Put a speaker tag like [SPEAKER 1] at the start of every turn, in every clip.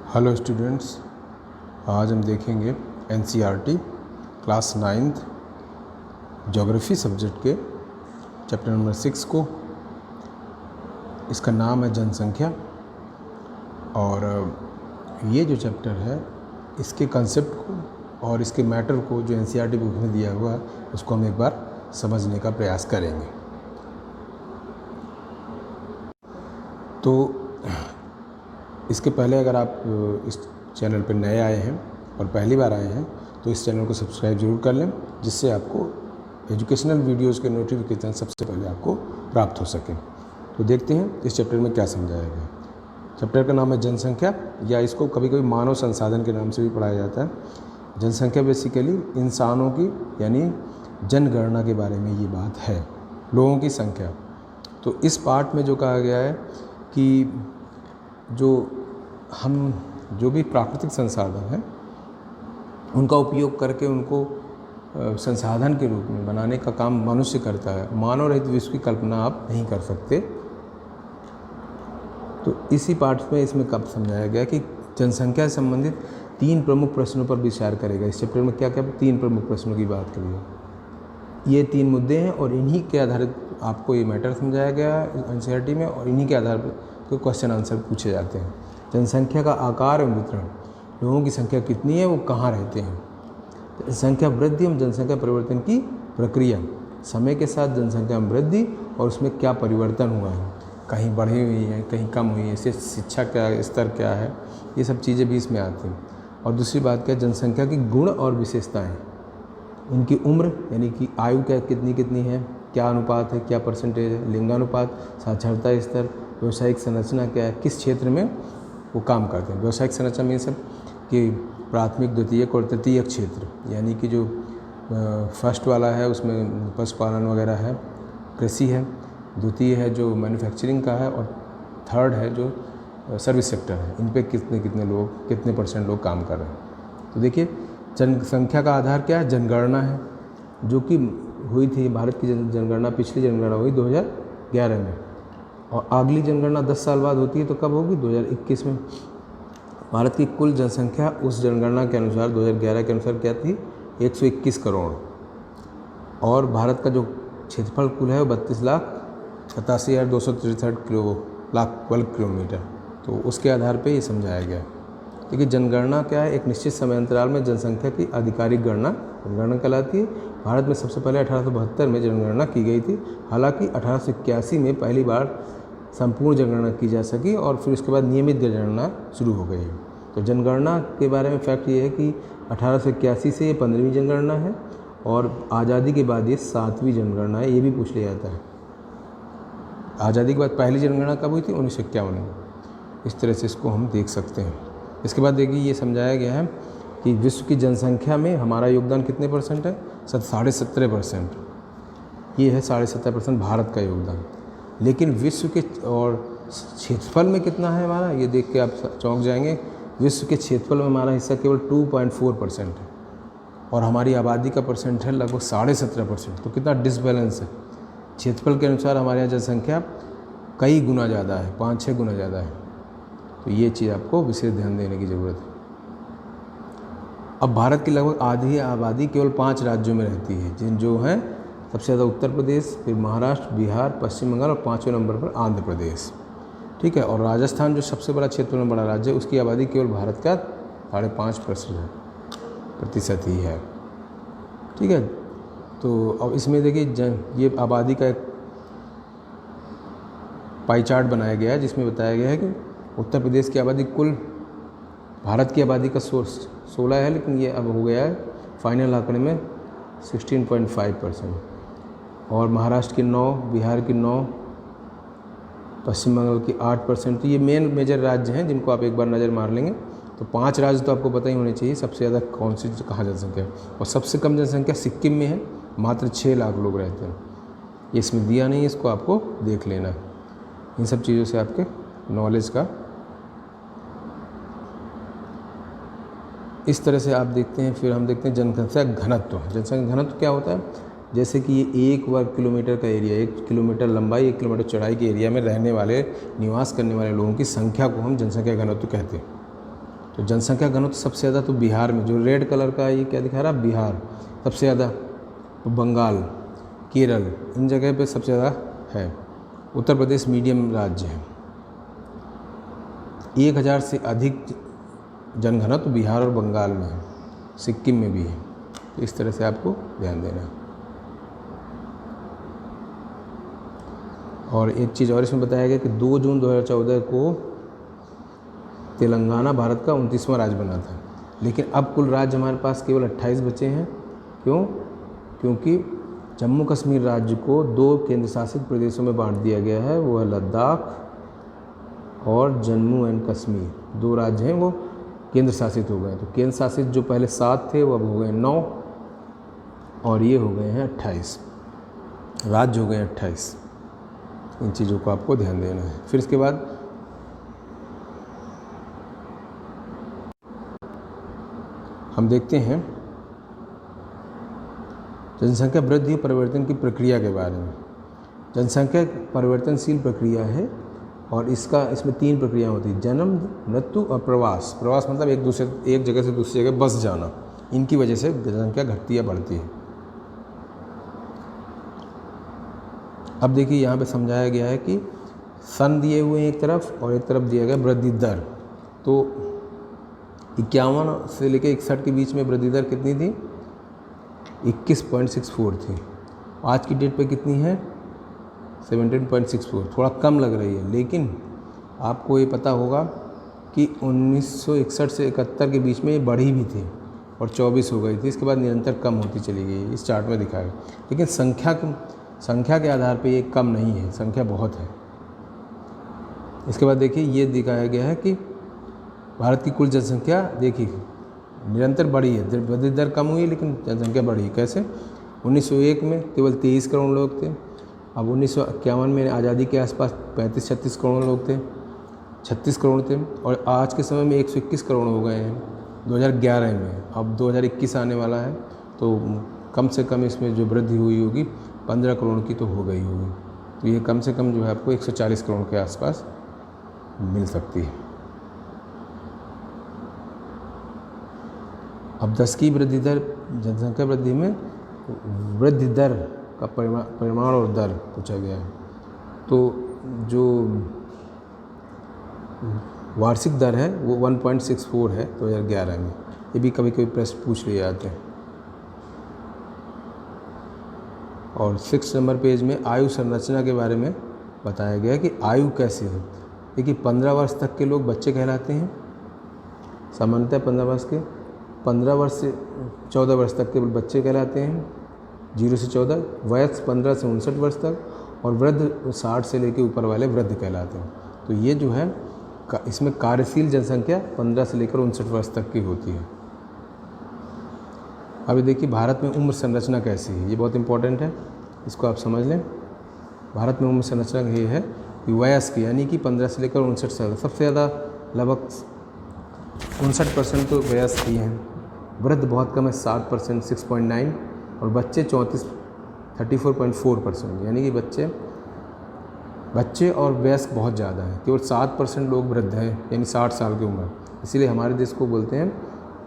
[SPEAKER 1] Hello students, आज हम देखेंगे NCERT class 9th geography subject के चैप्टर नंबर 6 को। इसका नाम है जनसंख्या। और ये जो चैप्टर है इसके कंसेप्ट को और इसके मैटर को जो एनसीईआरटी बुक में दिया हुआ है उसको हम एक बार समझने का प्रयास करेंगे। तो इसके पहले अगर आप इस चैनल पर नए आए हैं और पहली बार आए हैं तो इस चैनल को सब्सक्राइब जरूर कर लें, जिससे आपको एजुकेशनल वीडियोस के नोटिफिकेशन सबसे पहले आपको प्राप्त हो सके। तो देखते हैं इस चैप्टर में क्या समझाया गया। चैप्टर का नाम है जनसंख्या, या इसको कभी कभी मानव संसाधन के नाम से भी पढ़ाया जाता है। जनसंख्या बेसिकली इंसानों की यानी जनगणना के बारे में ये बात है, लोगों की संख्या। तो इस पार्ट में जो कहा गया है कि जो भी प्राकृतिक संसाधन हैं उनका उपयोग करके उनको संसाधन के रूप में बनाने का काम मनुष्य करता है। मानव रहित विश्व की कल्पना आप नहीं कर सकते। तो इसी पार्ट में इसमें कब समझाया गया कि जनसंख्या से संबंधित 3 प्रमुख प्रश्नों पर विचार करेगा। इस चैप्टर में क्या क्या 3 प्रमुख प्रश्नों की बात करिए। ये 3 मुद्दे हैं और इन्हीं के आधारित आपको ये मैटर समझाया गया है एनसीईआरटी में, और इन्हीं के आधार पर कोई क्वेश्चन आंसर पूछे जाते हैं। जनसंख्या का आकार एवं वितरण, लोगों की संख्या कितनी है, वो कहाँ रहते हैं। जनसंख्या वृद्धि एवं जनसंख्या परिवर्तन की प्रक्रिया, समय के साथ जनसंख्या में वृद्धि और उसमें क्या परिवर्तन हुआ है, कहीं बढ़ी हुई है कहीं कम हुई है, इससे शिक्षा का स्तर क्या है, ये सब चीज़ें भी इसमें आती हैं। और दूसरी बात क्या, जनसंख्या की गुण और विशेषताएँ, इनकी उम्र यानी कि आयु क्या कितनी है, क्या अनुपात है, क्या परसेंटेज है, लिंगानुपात, साक्षरता स्तर, व्यावसायिक संरचना क्या है, किस क्षेत्र में वो काम करते हैं। व्यावसायिक संरचना में सब कि प्राथमिक, द्वितीयक और तृतीयक क्षेत्र, यानी कि जो फर्स्ट वाला है उसमें पशुपालन वगैरह है, कृषि है, द्वितीय है जो मैन्युफैक्चरिंग का है, और थर्ड है जो सर्विस सेक्टर है। इन पे कितने परसेंट लोग काम कर रहे हैं। तो देखिए जनसंख्या का आधार क्या है, जनगणना है, जो कि हुई थी भारत की जनगणना, पिछली जनगणना हुई 2011 में, और अगली जनगणना 10 साल बाद होती है। तो कब होगी, 2021 में। भारत की कुल जनसंख्या उस जनगणना के अनुसार 2011 के अनुसार क्या थी, 121 करोड़, और भारत का जो क्षेत्रफल कुल है वो 32,87,263 लाख वर्ग किलोमीटर। तो उसके आधार पे ये समझाया गया। देखिए जनगणना क्या है, एक निश्चित समय अंतराल में जनसंख्या की आधिकारिक गणना जनगणना कहलाती है। भारत में सबसे पहले 1872 में जनगणना की गई थी। हालांकि 1881 में पहली बार संपूर्ण जनगणना की जा सकी और फिर उसके बाद नियमित जनगणना शुरू हो गई है। तो जनगणना के बारे में फैक्ट ये है कि 1881 से ये 15वीं जनगणना है, और आज़ादी के बाद ये 7वीं जनगणना है। ये भी पूछ लिया जाता है, आज़ादी के बाद पहली जनगणना कब हुई थी, 1951 में। इस तरह से इसको हम देख सकते हैं। इसके बाद देखिए ये समझाया गया है कि विश्व की जनसंख्या में हमारा योगदान कितने परसेंट है, 17.5%। ये है 17.5% भारत का योगदान। लेकिन विश्व के और क्षेत्रफल में कितना है हमारा, ये देख के आप चौंक जाएंगे। विश्व के क्षेत्रफल में हमारा हिस्सा केवल 2.4% है, और हमारी आबादी का परसेंट है लगभग 17.5%। तो कितना डिसबैलेंस है। क्षेत्रफल के अनुसार हमारे यहाँ जनसंख्या कई गुना ज़्यादा है, 5-6 गुना ज़्यादा है। तो ये चीज़ आपको विशेष ध्यान देने की ज़रूरत है। अब भारत की लगभग आधी आबादी केवल 5 राज्यों में रहती है, जो हैं सबसे ज़्यादा उत्तर प्रदेश, फिर महाराष्ट्र, बिहार, पश्चिम बंगाल, और 5वें नंबर पर आंध्र प्रदेश। ठीक है, और राजस्थान जो सबसे बड़ा क्षेत्र में बड़ा राज्य है, उसकी आबादी केवल भारत का 5.5% ही है। ठीक है, तो अब इसमें देखिए ये आबादी का एक पाई चार्ट बनाया गया है, जिसमें बताया गया है कि उत्तर प्रदेश की आबादी कुल भारत की आबादी का 16 है, लेकिन ये अब हो गया है फाइनल आंकड़े में 16.5%, और महाराष्ट्र की 9, बिहार की 9, पश्चिम बंगाल की 8%। तो ये मेजर राज्य हैं जिनको आप एक बार नज़र मार लेंगे तो 5 राज्य तो आपको पता ही होने चाहिए सबसे ज़्यादा कौन सी कहाँ जनसंख्या है। और सबसे कम जनसंख्या सिक्किम में है, मात्र 6 लाख लोग रहते हैं। ये इसमें दिया नहीं है, इसको आपको देख लेना है। इन सब चीज़ों से आपके नॉलेज का इस तरह से आप देखते हैं। फिर हम देखते हैं जनसंख्या घनत्व। जनसंख्या घनत्व क्या होता है, जैसे कि ये 1 वर्ग किलोमीटर का एरिया, 1 किलोमीटर लंबाई 1 किलोमीटर चौड़ाई के एरिया में रहने वाले निवास करने वाले लोगों की संख्या को हम जनसंख्या घनत्व कहते हैं। तो जनसंख्या घनत्व सबसे ज़्यादा तो बिहार में, जो रेड कलर का ये क्या दिखा रहा है, बिहार सबसे ज़्यादा, तो बंगाल, केरल, इन जगह पे सबसे ज़्यादा है। उत्तर प्रदेश मीडियम राज्य है। 1000 से अधिक जनघनत्व बिहार और बंगाल में है, सिक्किम में भी है। तो इस तरह से आपको ध्यान देना है। और एक चीज़ और इसमें बताया गया कि 2 जून 2014 को तेलंगाना भारत का 29वां राज्य बना था, लेकिन अब कुल राज्य हमारे पास केवल 28 बचे हैं। क्यों? क्योंकि जम्मू कश्मीर राज्य को 2 केंद्र शासित प्रदेशों में बांट दिया गया है, वो है लद्दाख और जम्मू एंड कश्मीर। 2 राज्य हैं वो केंद्र शासित हो गए। तो केंद्र शासित जो पहले 7 थे वो अब हो गए 9 और ये हो गए हैं 28, राज्य हो गए 28। इन चीज़ों को आपको ध्यान देना है। फिर इसके बाद हम देखते हैं जनसंख्या वृद्धि और परिवर्तन की प्रक्रिया के बारे में। जनसंख्या परिवर्तनशील प्रक्रिया है और इसमें 3 प्रक्रिया होती है, जन्म, मृत्यु और प्रवास। प्रवास मतलब एक जगह से दूसरी जगह बस जाना। इनकी वजह से जनसंख्या घटती या बढ़ती है। अब देखिए यहाँ पे समझाया गया है कि सन दिए हुए हैं एक तरफ और एक तरफ दिया गया वृद्धि दर। तो 51 से लेकर 61 के बीच में वृद्धि दर कितनी थी? 21.64 थी। आज की डेट पे कितनी है? 17.64। थोड़ा कम लग रही है, लेकिन आपको ये पता होगा कि 1961 से 71 के बीच में ये बढ़ी भी थी और 24 हो गई थी। इसके बाद निरंतर कम होती चली गई, इस चार्ट में दिखाया। लेकिन संख्या के आधार पे ये कम नहीं है, संख्या बहुत है। इसके बाद देखिए ये दिखाया गया है कि भारत की कुल जनसंख्या देखिए निरंतर बढ़ी है, वृद्धि दर कम हुई लेकिन जनसंख्या बढ़ी। कैसे? 1901 में केवल 23 करोड़ लोग थे, अब 1951 में आज़ादी के आसपास 35-36 करोड़ लोग थे, 36 करोड़ थे, और आज के समय में 121 करोड़ हो गए हैं 2011 में। अब 2021 आने वाला है तो कम से कम इसमें जो वृद्धि हुई होगी 15 करोड़ की तो हो गई होगी। तो ये कम से कम जो है आपको 140 करोड़ के आसपास मिल सकती है। अब 10 की वृद्धि दर, जनसंख्या वृद्धि में वृद्धि दर का परिमाण और दर पूछा गया है। तो जो वार्षिक दर है वो 1.64 है 2011 में। ये भी कभी कभी प्रश्न पूछ लिए जाते हैं। और 6 नंबर पेज में आयु संरचना के बारे में बताया गया है कि आयु कैसे है। देखिए 15 वर्ष तक के लोग बच्चे कहलाते हैं, सामान्यतः 15 वर्ष से 14 वर्ष तक के बच्चे कहलाते हैं, 0 से 14, वयस्क 15 से 59 वर्ष तक, और वृद्ध 60 से लेकर ऊपर वाले वृद्ध कहलाते हैं। तो ये जो है इसमें कार्यशील जनसंख्या 15 से लेकर 59 वर्ष तक की होती है। अभी देखिए भारत में उम्र संरचना कैसी है, ये बहुत इंपॉर्टेंट है, इसको आप समझ लें। भारत में उम्र संरचना ये है कि वयस्क यानी कि 15 से लेकर 59 साल, सबसे ज़्यादा लगभग 59% तो वयस्क ही हैं। वृद्ध बहुत कम है 7%, 6.9, और बच्चे 34.4%, यानी कि बच्चे और वयस्क बहुत ज़्यादा हैं। केवल 7% लोग वृद्ध हैं, यानी 60 साल की उम्र। इसीलिए हमारे देश को बोलते हैं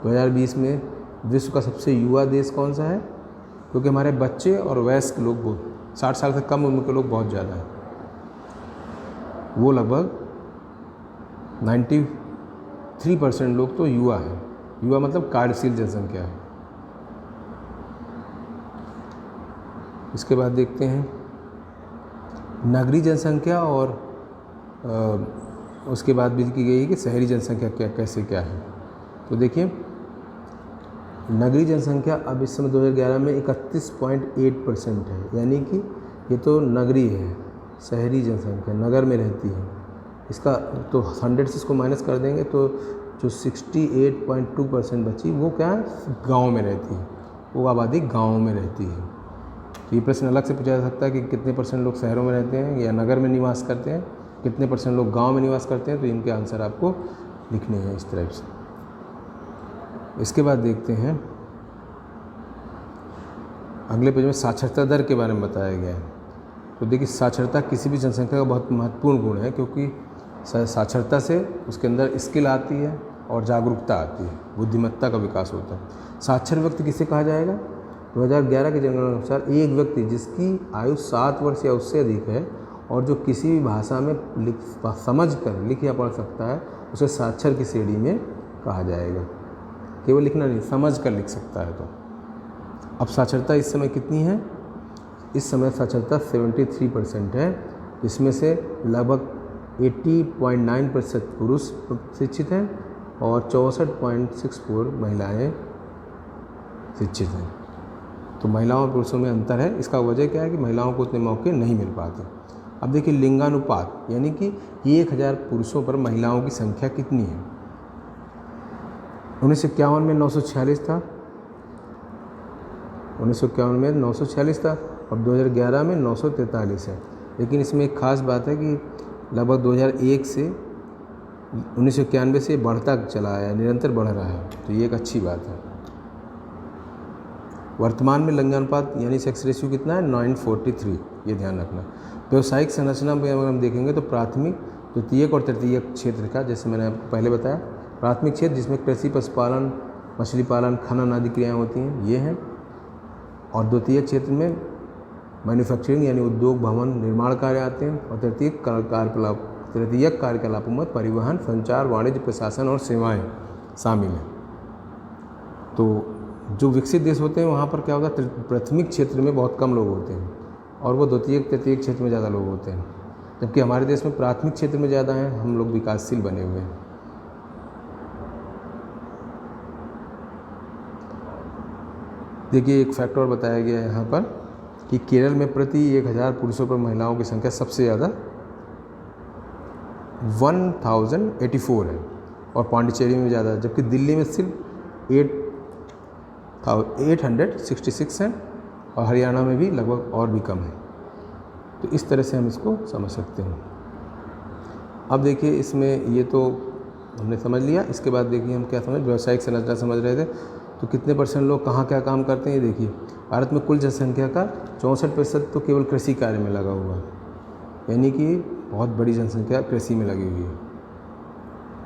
[SPEAKER 1] 2020 में विश्व का सबसे युवा देश कौन सा है, क्योंकि हमारे बच्चे और वयस्क लोग 60 साल से कम उम्र के लोग बहुत ज़्यादा हैं। वो लगभग 93% लोग तो युवा हैं। युवा मतलब कार्यशील जनसंख्या है। इसके बाद देखते हैं नगरीय जनसंख्या, और उसके बाद भी की गई है कि शहरी जनसंख्या क्या है। तो देखिए नगरीय जनसंख्या अब इस समय 2011 में 31.8% है, यानी कि ये तो नगरीय है। शहरी जनसंख्या नगर में रहती है, इसका तो 100 से इसको माइनस कर देंगे तो जो 68.2% बची वो क्या है, गाँव में रहती है, वो आबादी गाँव में रहती है। तो ये प्रश्न अलग से पूछा जा सकता है कि कितने % लोग शहरों में रहते हैं या नगर में निवास करते हैं, कितने % लोग गांव में निवास करते हैं। तो इनके आंसर आपको लिखने हैं इस तरह से। इसके बाद देखते हैं अगले पेज में साक्षरता दर के बारे में बताया गया है। तो देखिए साक्षरता किसी भी जनसंख्या का बहुत महत्वपूर्ण गुण है, क्योंकि साक्षरता से उसके अंदर स्किल आती है और जागरूकता आती है, बुद्धिमत्ता का विकास होता है। साक्षर व्यक्ति किसे कहा जाएगा? 2011 के जनगणना के अनुसार एक व्यक्ति जिसकी आयु 7 वर्ष या उससे अधिक है और जो किसी भी भाषा में समझ कर लिख या पढ़ सकता है, उसे साक्षर की श्रेणी में कहा जाएगा। केवल लिखना नहीं, समझ कर लिख सकता है। तो अब साक्षरता इस समय कितनी है? इस समय साक्षरता 73% है, जिसमें से लगभग 80.9% पुरुष शिक्षित हैं और 64.64 महिलाएं शिक्षित हैं। तो महिलाओं और पुरुषों में अंतर है। इसका वजह क्या है कि महिलाओं को उतने मौके नहीं मिल पाते। अब देखिए लिंगानुपात, यानी कि 1000 पुरुषों पर महिलाओं की संख्या कितनी है? 1951 में 946 था, 1951 में 946 था और 2011 में 943 है। लेकिन इसमें एक ख़ास बात है कि लगभग 2001 से 1991 से बढ़ता चला आया, निरंतर बढ़ रहा है। तो ये एक अच्छी बात है। वर्तमान में लिंगानुपात यानी सेक्स रेशियो कितना है? 943, ये ध्यान रखना। व्यावसायिक संरचना में अगर हम देखेंगे तो प्राथमिक, द्वितीयक और तृतीयक क्षेत्र का, जैसे मैंने आपको पहले बताया, प्राथमिक क्षेत्र जिसमें कृषि, पशुपालन, मछली पालन, खनन आदि क्रियाएँ होती हैं, ये हैं। और द्वितीयक क्षेत्र में मैन्युफैक्चरिंग यानी उद्योग, भवन, निर्माण कार्य आते हैं। और तृतीयक कार्यकलापों में परिवहन, संचार, वाणिज्य, प्रशासन और सेवाएं शामिल हैं। तो जो विकसित देश होते हैं वहाँ पर क्या होता है, प्राथमिक क्षेत्र में बहुत कम लोग होते हैं और वो द्वितीयक तृतीयक क्षेत्र में ज़्यादा लोग होते हैं। जबकि हमारे देश में प्राथमिक क्षेत्र में ज़्यादा हैं, हम लोग विकासशील बने हुए हैं। देखिए एक फैक्ट और बताया गया है यहाँ पर कि केरल में प्रति 1000 पुरुषों पर महिलाओं की संख्या सबसे ज़्यादा 1084 है और पांडिचेरी में ज़्यादा, जबकि दिल्ली में सिर्फ 866 हैं और हरियाणा में भी लगभग और भी कम है। तो इस तरह से हम इसको समझ सकते हैं। अब देखिए इसमें ये तो हमने समझ लिया। इसके बाद देखिए हम क्या समझ, व्यावसायिक संरचना समझ रहे थे। तो कितने % लोग कहाँ क्या काम करते हैं ये देखिए। भारत में कुल जनसंख्या का 64% तो केवल कृषि कार्य में लगा हुआ है, यानी कि बहुत बड़ी जनसंख्या कृषि में लगी हुई है।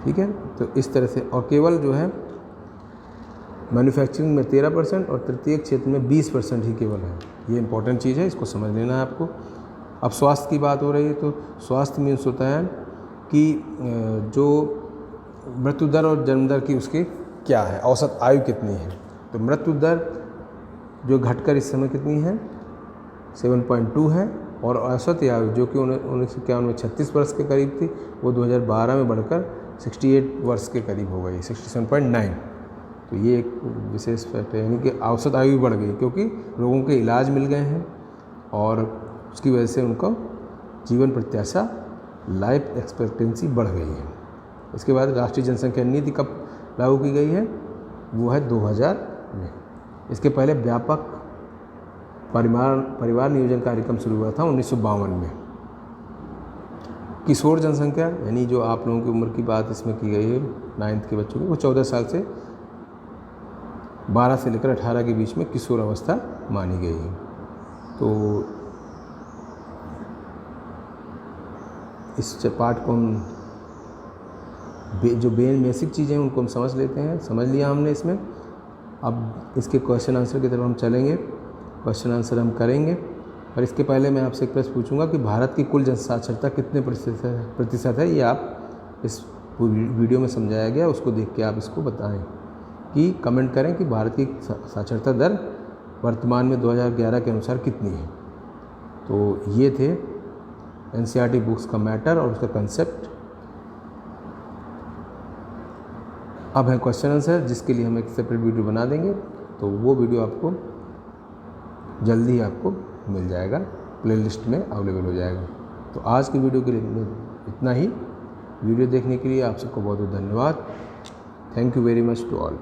[SPEAKER 1] ठीक है, तो इस तरह से। और केवल जो है मैन्युफैक्चरिंग में 13% और तृतीयक क्षेत्र में 20% ही केवल है। ये इंपॉर्टेंट चीज़ है, इसको समझ लेना है आपको। अब स्वास्थ्य की बात हो रही है तो स्वास्थ्य मीन्स होता है कि जो मृत्यु दर और जन्म दर की उसकी क्या है, औसत आयु कितनी है। तो मृत्यु दर जो घटकर इस समय कितनी है, 7.2 है और औसत आयु जो कि 1951 में 36 वर्ष के करीब थी, वो 2012 में बढ़कर 68 वर्ष के करीब हो गई, 67.9। तो ये एक विशेष फैक्ट है, यानी कि औसत आयु बढ़ गई क्योंकि लोगों के इलाज मिल गए हैं और उसकी वजह से उनका जीवन प्रत्याशा, लाइफ एक्सपेक्टेंसी बढ़ गई है। इसके बाद राष्ट्रीय जनसंख्या नीति कब लागू की गई है, वो है 2000 में। इसके पहले व्यापक परिवार नियोजन कार्यक्रम शुरू हुआ था 1952 में। किशोर जनसंख्या यानी जो आप लोगों की उम्र की बात इसमें की गई है 9th के बच्चों की, वो 14 साल से 12 से लेकर 18 के बीच में किशोर अवस्था मानी गई है। तो इस पार्ट को हम जो बेसिक चीज़ें हैं उनको हम समझ लेते हैं। समझ लिया हमने इसमें। अब इसके क्वेश्चन आंसर की तरफ हम चलेंगे, क्वेश्चन आंसर हम करेंगे। और इसके पहले मैं आपसे एक प्रश्न पूछूंगा कि भारत की कुल जनसाक्षरता कितने प्रतिशत है। ये आप इस वीडियो में समझाया गया, उसको देख के आप इसको बताएं कि कमेंट करें कि भारत की साक्षरता दर वर्तमान में 2011 के अनुसार कितनी है। तो ये थे NCERT बुक्स का मैटर और उसका कंसेप्ट। अब है क्वेश्चन आंसर, जिसके लिए हम एक सेपरेट वीडियो बना देंगे। तो वो वीडियो आपको जल्दी ही आपको मिल जाएगा, प्लेलिस्ट में अवेलेबल हो जाएगा। तो आज की वीडियो के लिए इतना ही। वीडियो देखने के लिए आप सबको बहुत बहुत धन्यवाद। Thank you very much to all.